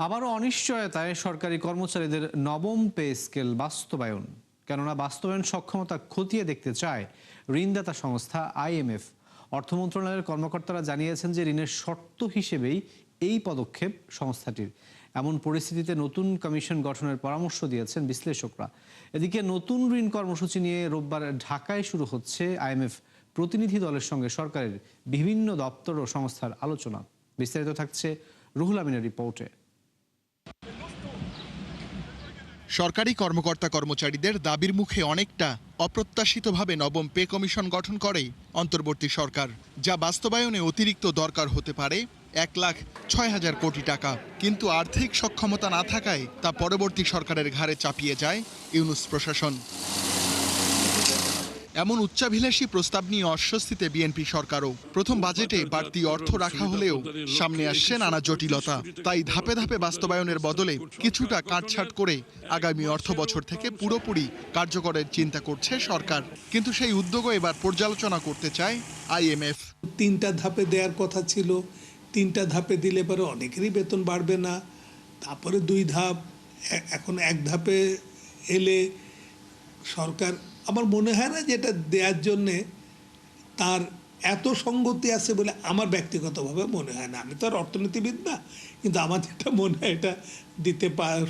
আবারও অনিশ্চয়তায় সরকারি কর্মচারীদের নবম পে স্কেল বাস্তবায়ন। কেননা বাস্তবায়ন সক্ষমতা খতিয়ে দেখতে চায় ঋণদাতা সংস্থা আইএমএফ। অর্থ মন্ত্রণালয়ের কর্মকর্তারা জানিয়েছেন যে ঋণের শর্ত হিসেবেই এই পদক্ষেপ সংস্থাটির। এমন পরিস্থিতিতে নতুন কমিশন গঠনের পরামর্শ দিয়েছেন বিশ্লেষকরা। এদিকে নতুন ঋণ কর্মসূচি নিয়ে রোববার ঢাকায় শুরু হচ্ছে আইএমএফ প্রতিনিধি দলের সঙ্গে সরকারের বিভিন্ন দপ্তর ও সংস্থার আলোচনা। বিস্তারিত থাকছে রুহুল আমিনের রিপোর্টে। সরকারি কর্মকর্তা কর্মচারীদের দাবির মুখে অনেকটা অপ্রত্যাশিতভাবে নবম পে কমিশন গঠন করে অন্তর্বর্তী সরকার, যা বাস্তবায়নে অতিরিক্ত দরকার হতে পারে 1,06,000 কোটি টাকা। কিন্তু আর্থিক সক্ষমতা না থাকায় তা পরবর্তী সরকারের ঘাড়ে চাপিয়ে যায় ইউনূস প্রশাসন। এমন উচ্চাভিলাষী প্রস্তাব নিয়ে অস্বস্তিতে বিএনপি সরকারও। প্রথম বাজেটে বাড়তি অর্থ রাখা হলেও সামনে আসছে নানা জটিলতা। তাই ধাপে ধাপে বাস্তবায়নের বদলে কিছুটা কাটছাট করে আগামী অর্থ বছর থেকে পুরোপুরি কার্যকরের চিন্তা করছে সরকার। কিন্তু সেই উদ্যোগও এবার পর্যালোচনা করতে চায় আইএমএফ। 3টা ধাপে দেওয়ার কথা ছিল, 3টা ধাপে দিলে পরে অনেকেরই বেতন বাড়বে না। তারপরে 2 ধাপ, এখন 1 ধাপে এলে সরকার, আমার মনে হয় না যে এটা দেওয়ার জন্যে তার এত সঙ্গতি আছে বলে আমার ব্যক্তিগতভাবে মনে হয় না। আমি তো আর অর্থনীতিবিদ না, কিন্তু আমার যেটা মনে হয় এটা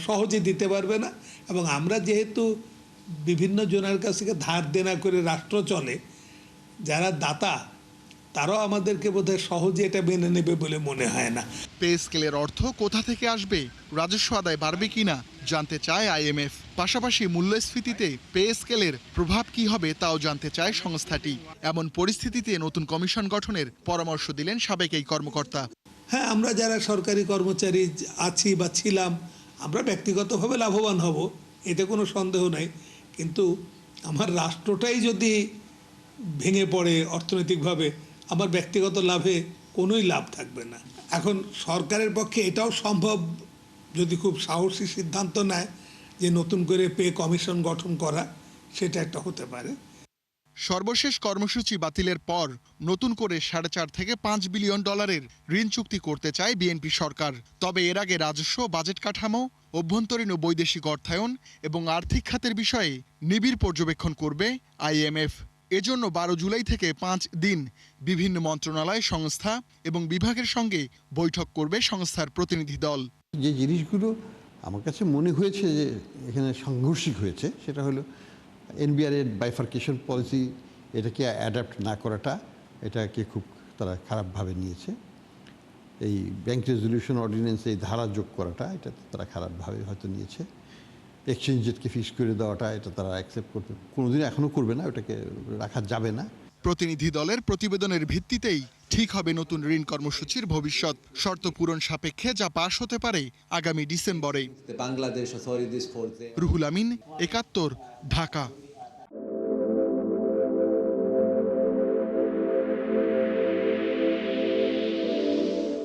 সহজে দিতে পারবে না। এবং আমরা যেহেতু বিভিন্ন জনের কাছ থেকে ধার দেনা করে রাষ্ট্র চলে, যারা দাতা তারাও আমাদেরকে বোধহয় সহজে এটা মেনে নেবে বলে মনে হয় না। পে স্কেলের অর্থ কোথা থেকে আসবে, রাজস্ব আদায় বাড়বে কিনা জানতে চায় আইএমএফ। পাশাপাশি মূল্যস্ফীতিতে পে স্কেলের প্রভাব কি হবে তাও জানতে চায় সংস্থাটি। এমন পরিস্থিতিতে নতুন কমিশন গঠনের পরামর্শ দিলেন সাবেক এই কর্মকর্তা। হ্যাঁ, আমরা যারা সরকারি কর্মচারী আছি বা ছিলাম, আমরা ব্যক্তিগতভাবে লাভবান হব, এতে কোনো সন্দেহ নাই। কিন্তু আমার রাষ্ট্রটাই যদি ভেঙে পড়ে অর্থনৈতিকভাবে, আমার ব্যক্তিগত লাভে কোনোই লাভ থাকবে না। এখন সরকারের পক্ষে এটাও সম্ভব, যদি খুব সাহসী সিদ্ধান্ত নেয় যে নতুন করে পে কমিশন গঠন করা, সেটা একটা হতে পারে। সর্বশেষ কর্মসূচি বাতিলের পর নতুন করে 4.5 থেকে 5 বিলিয়ন ডলারের ঋণ চুক্তি করতে চায় বিএনপি সরকার। তবে এর আগে রাজস্ব, বাজেট কাঠামো, অভ্যন্তরীণ ও বৈদেশিক অর্থায়ন এবং আর্থিক খাতের বিষয়ে নিবিড় পর্যবেক্ষণ করবে আইএমএফ। এজন্য 12 জুলাই থেকে 5 দিন বিভিন্ন মন্ত্রণালয়, সংস্থা এবং বিভাগের সঙ্গে বৈঠক করবে সংস্থার প্রতিনিধি দল। যে জিনিসগুলো আমার কাছে মনে হয়েছে যে এখানে সাংঘর্ষিক হয়েছে, সেটা হলো এনবিআর এর বাইফার্কেশন পলিসি, এটাকে অ্যাডাপ্ট না করাটা, এটাকে খুব তারা খারাপভাবে নিয়েছে। এই ব্যাংক রেজলিউশন অর্ডিন্যান্সে এই ধারা যোগ করাটা, এটা তারা খারাপভাবে হয়তো নিয়েছে। এক্সচেঞ্জ রেটকে ফিক্স করে দেওয়াটা, এটা তারা অ্যাকসেপ্ট করতে কোনোদিন এখনও করবে না, ওটাকে রাখা যাবে না। প্রতিনিধি দলের প্রতিবেদনের ভিত্তিতেই ঠিক হবে নতুন ঋণ কর্মসূচির ভবিষ্যৎ, শর্ত পূরণ সাপেক্ষে যা পাশ হতে পারে আগামী ডিসেম্বরে। রুহুল আমিন, 71, ঢাকা।